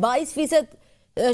22%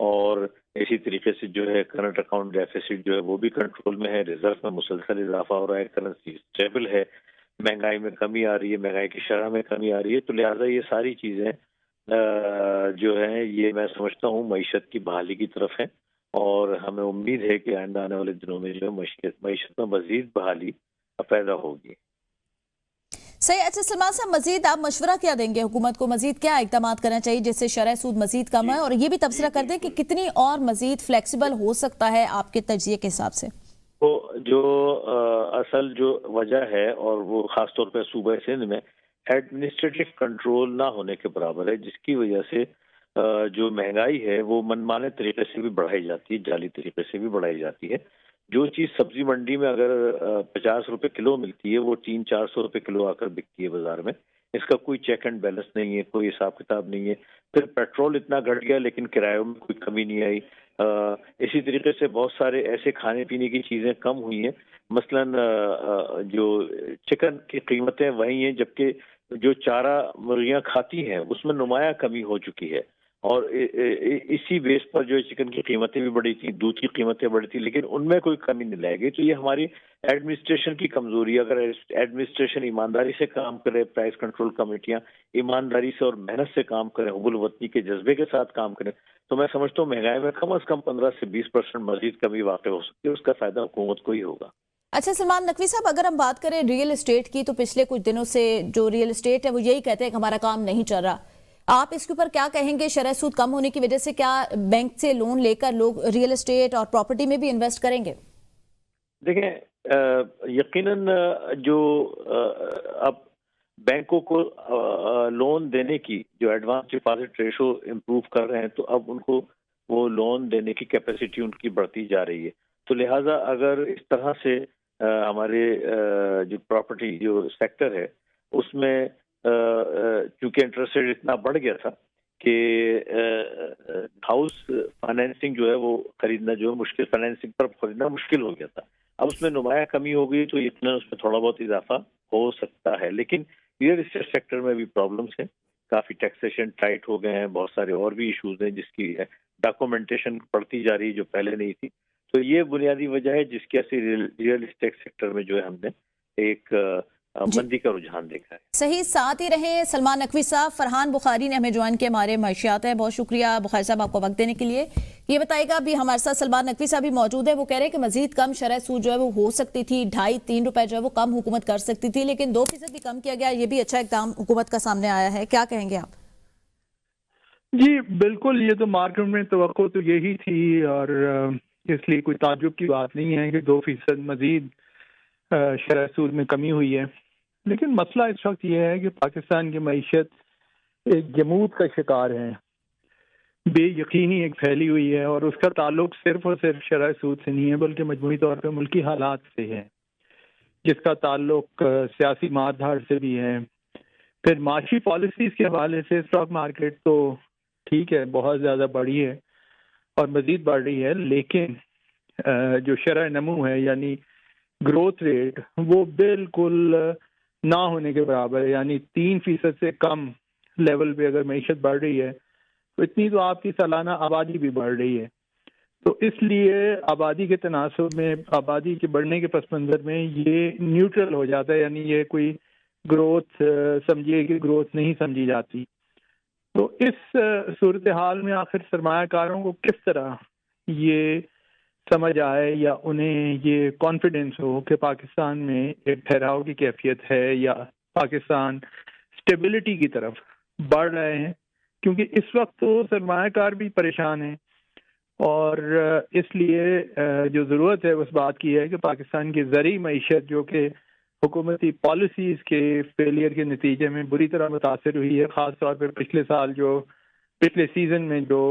اور اسی طریقے سے جو ہے کرنٹ اکاؤنٹ ڈیفیسٹ جو ہے وہ بھی کنٹرول میں ہے، ریزرو میں مسلسل اضافہ ہو رہا ہے، کرنسی اسٹیبل ہے، مہنگائی میں کمی آ رہی ہے، مہنگائی کی شرح میں کمی آ رہی ہے. تو لہٰذا یہ ساری چیزیں جو ہیں یہ میں سمجھتا ہوں معیشت کی بحالی کی طرف ہیں، اور ہمیں امید ہے کہ آئندہ آنے والے دنوں میں جو ہے معیشت میں مزید بحالی پیدا ہوگی. صحیح. اچھا سلمان صاحب، مزید آپ مشورہ کیا دیں گے حکومت کو؟ مزید کیا اقدامات کرنا چاہیے جس سے شرح سود مزید کم ہے؟ اور یہ بھی تبصرہ کر دیں کہ کتنی اور مزید فلیکسیبل ہو سکتا ہے آپ کے تجزیے کے حساب سے؟ تو جو اصل جو وجہ ہے، اور وہ خاص طور پہ صوبہ سندھ میں ایڈمنسٹریٹو کنٹرول نہ ہونے کے برابر ہے، جس کی وجہ سے جو مہنگائی ہے وہ منمانے طریقے سے بھی بڑھائی جاتی ہے، جعلی طریقے سے بھی بڑھائی جاتی ہے. جو چیز سبزی منڈی میں اگر 50 روپے کلو ملتی ہے وہ 300-400 روپے کلو آ کر بکتی ہے بازار میں. اس کا کوئی چیک اینڈ بیلنس نہیں ہے، کوئی حساب کتاب نہیں ہے. پھر پیٹرول اتنا گھٹ گیا لیکن کرایوں میں کوئی کمی نہیں آئی. اسی طریقے سے بہت سارے ایسے کھانے پینے کی چیزیں کم ہوئی ہیں، مثلاً جو چکن کی قیمتیں وہی ہیں، جبکہ جو چارہ مرغیاں کھاتی ہیں اس میں نمایاں کمی ہو چکی ہے. اور اسی بیس پر جو چکن کی قیمتیں بھی بڑھی تھیں، دودھ کی قیمتیں بڑھی تھیں، لیکن ان میں کوئی کمی نہیں لائے گی. تو یہ ہماری ایڈمنسٹریشن کی کمزوری ہے. اگر ایڈمنسٹریشن ایمانداری سے کام کرے، پرائس کنٹرول کمیٹیاں ایمانداری سے اور محنت سے کام کریں، حب الوطنی کے جذبے کے ساتھ کام کریں، تو میں سمجھتا ہوں مہنگائی میں کم از کم 15 سے 20% مزید کمی واقع ہو سکتی ہے. اس کا فائدہ حکومت کو ہی ہوگا. اچھا سلمان نقوی صاحب، اگر ہم بات کریں ریئل اسٹیٹ کی، تو پچھلے کچھ دنوں سے جو ریئل اسٹیٹ ہے وہ یہی کہتے ہیں کہ ہمارا کام نہیں چل رہا. آپ اس کے اوپر کیا کہیں گے؟ شرح سود کم ہونے کی وجہ سے کیا بینک سے لون لے کر لوگ ریئل اسٹیٹ اور پراپرٹی میں بھی انویسٹ کریں گے؟ دیکھیں، یقیناً جو اب بینکوں کو لون دینے کی جو ایڈوانس ڈپازٹ ریشو امپروو کر رہے ہیں، تو اب ان کو وہ لون دینے کی کیپیسٹی ان کی بڑھتی جا رہی ہے. تو لہٰذا اگر اس طرح سے ہمارے جو پراپرٹی جو سیکٹر ہے اس میں چونکہ انٹرسٹ ریٹ اتنا بڑھ گیا تھا کہ ہاؤس فائنینسنگ جو ہے وہ خریدنا جو ہے مشکل، فائنینسنگ پر خریدنا مشکل ہو گیا تھا. اب اس میں نمایاں کمی ہو گئی، تو یقیناً اس میں تھوڑا بہت اضافہ ہو سکتا ہے. لیکن ریئل اسٹیٹ سیکٹر میں بھی پرابلمس ہیں، کافی ٹیکسیشن ٹائٹ ہو گئے ہیں، بہت سارے اور بھی ایشوز ہیں جس کی ڈاکومنٹیشن بڑھتی جا رہی ہے جو پہلے نہیں تھی. تو یہ بنیادی وجہ ہے جس کی ایسی ریئل اسٹیٹ سیکٹر میں جو ہے ہم نے ایک مندی کا رجحان دیکھا ہے. صحیح. ساتھ ہی رہیں سلمان نقوی صاحب. فرحان بخاری نے ہمیں جوائن کیا ہمارے معاشیات ہے. بہت شکریہ بخاری صاحب آپ کو وقت دینے کے لیے. یہ بتائے گا ابھی ہمارے ساتھ سلمان نقوی صاحب بھی موجود ہے. وہ کہہ رہے ہیں کہ مزید کم شرح سود جو ہے وہ ہو سکتی تھی، 2.5-3 روپے جو ہے وہ کم حکومت کر سکتی تھی، لیکن 2% بھی کم کیا گیا. یہ بھی اچھا اقدام حکومت کا سامنے آیا ہے. کیا کہیں گے آپ؟ جی بالکل، یہ تو مارکیٹ میں توقع تو یہی تھی، اور اس لیے کوئی تعجب کی بات نہیں ہے کہ 2% مزید شرح سود میں کمی ہوئی ہے. لیکن مسئلہ اس وقت یہ ہے کہ پاکستان کی معیشت ایک جمود کا شکار ہے، بے یقینی ایک پھیلی ہوئی ہے، اور اس کا تعلق صرف اور صرف شرح سود سے نہیں ہے بلکہ مجموعی طور پہ ملکی حالات سے ہے، جس کا تعلق سیاسی مار دھاڑ سے بھی ہے. پھر معاشی پالیسیز کے حوالے سے اسٹاک مارکیٹ تو ٹھیک ہے بہت زیادہ بڑھی ہے اور مزید بڑھ رہی ہے، لیکن جو شرح نمو ہے یعنی گروتھ ریٹ وہ بالکل نہ ہونے کے برابر ہے. یعنی 3% سے کم لیول پہ اگر معیشت بڑھ رہی ہے تو اتنی تو آپ کی سالانہ آبادی بھی بڑھ رہی ہے. تو اس لیے آبادی کے تناسب میں، آبادی کے بڑھنے کے پس منظر میں یہ نیوٹرل ہو جاتا ہے، یعنی یہ کوئی گروتھ سمجھیے کہ گروتھ نہیں سمجھی جاتی. تو اس صورتحال میں آخر سرمایہ کاروں کو کس طرح یہ سمجھ آئے یا انہیں یہ کانفیڈنس ہو کہ پاکستان میں ایک ٹھہراؤ کی کیفیت ہے یا پاکستان سٹیبلٹی کی طرف بڑھ رہے ہیں، کیونکہ اس وقت تو سرمایہ کار بھی پریشان ہیں. اور اس لیے جو ضرورت ہے اس بات کی ہے کہ پاکستان کی زرعی معیشت جو کہ حکومتی پالیسیز کے فیلئر کے نتیجے میں بری طرح متاثر ہوئی ہے، خاص طور پہ پچھلے سیزن میں جو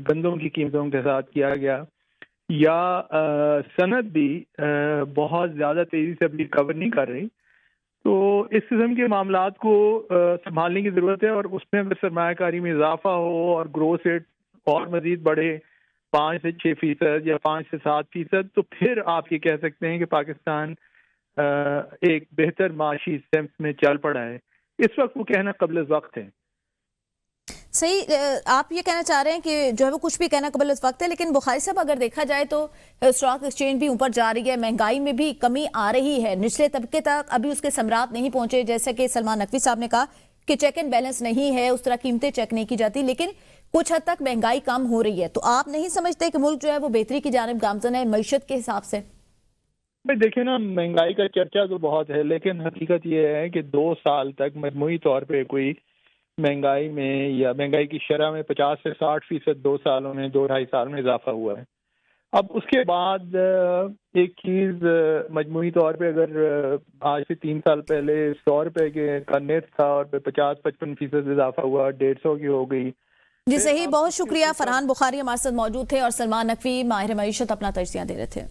گندم کی قیمتوں کے ساتھ کیا گیا، یا صنعت بھی بہت زیادہ تیزی سے ابھی ریکور نہیں کر رہی. تو اس قسم کے معاملات کو سنبھالنے کی ضرورت ہے، اور اس میں اگر سرمایہ کاری میں اضافہ ہو اور گروتھ ریٹ اور مزید بڑھے 5 سے 6% یا 5 سے 7%، تو پھر آپ یہ کہہ سکتے ہیں کہ پاکستان ایک بہتر معاشی سمت میں چل پڑا ہے. اس وقت وہ کہنا قبل وقت ہے. صحیح، آپ یہ کہنا چاہ رہے ہیں کہ جو ہے وہ کچھ بھی کہنا قبل اس وقت ہے، لیکن بخاری صاحب اگر دیکھا جائے تو اسٹاک ایکسچینج بھی اوپر جا رہی ہے، مہنگائی میں بھی کمی آ رہی ہے، نچلے طبقے تک ابھی اس کے ثمرات نہیں پہنچے، جیسا کہ سلمان نقوی صاحب نے کہا کہ چیک اینڈ بیلنس نہیں ہے، اس طرح قیمتیں چیک نہیں کی جاتی، لیکن کچھ حد تک مہنگائی کم ہو رہی ہے، تو آپ نہیں سمجھتے کہ ملک جو ہے وہ بہتری کی جانب گامزن ہے معیشت کے حساب سے؟ بھائی دیکھیں نا، مہنگائی کا چرچا تو بہت ہے، لیکن حقیقت یہ ہے کہ 2 سال تک مجموعی طور پہ کوئی مہنگائی میں یا مہنگائی کی شرح میں 50 سے 60% 2 سالوں میں 2-2.5 سال میں اضافہ ہوا ہے۔ اب اس کے بعد ایک چیز مجموعی طور پہ اگر آج سے 3 سال پہلے 100 روپے کا نیٹ تھا اور 50-55% اضافہ ہوا، 150 کی ہو گئی۔ جی صحیح، بہت شکریہ۔ فرحان بخاری ہمارے ساتھ موجود تھے اور سلمان نقوی ماہر معیشت اپنا تجزیہ دے رہے تھے۔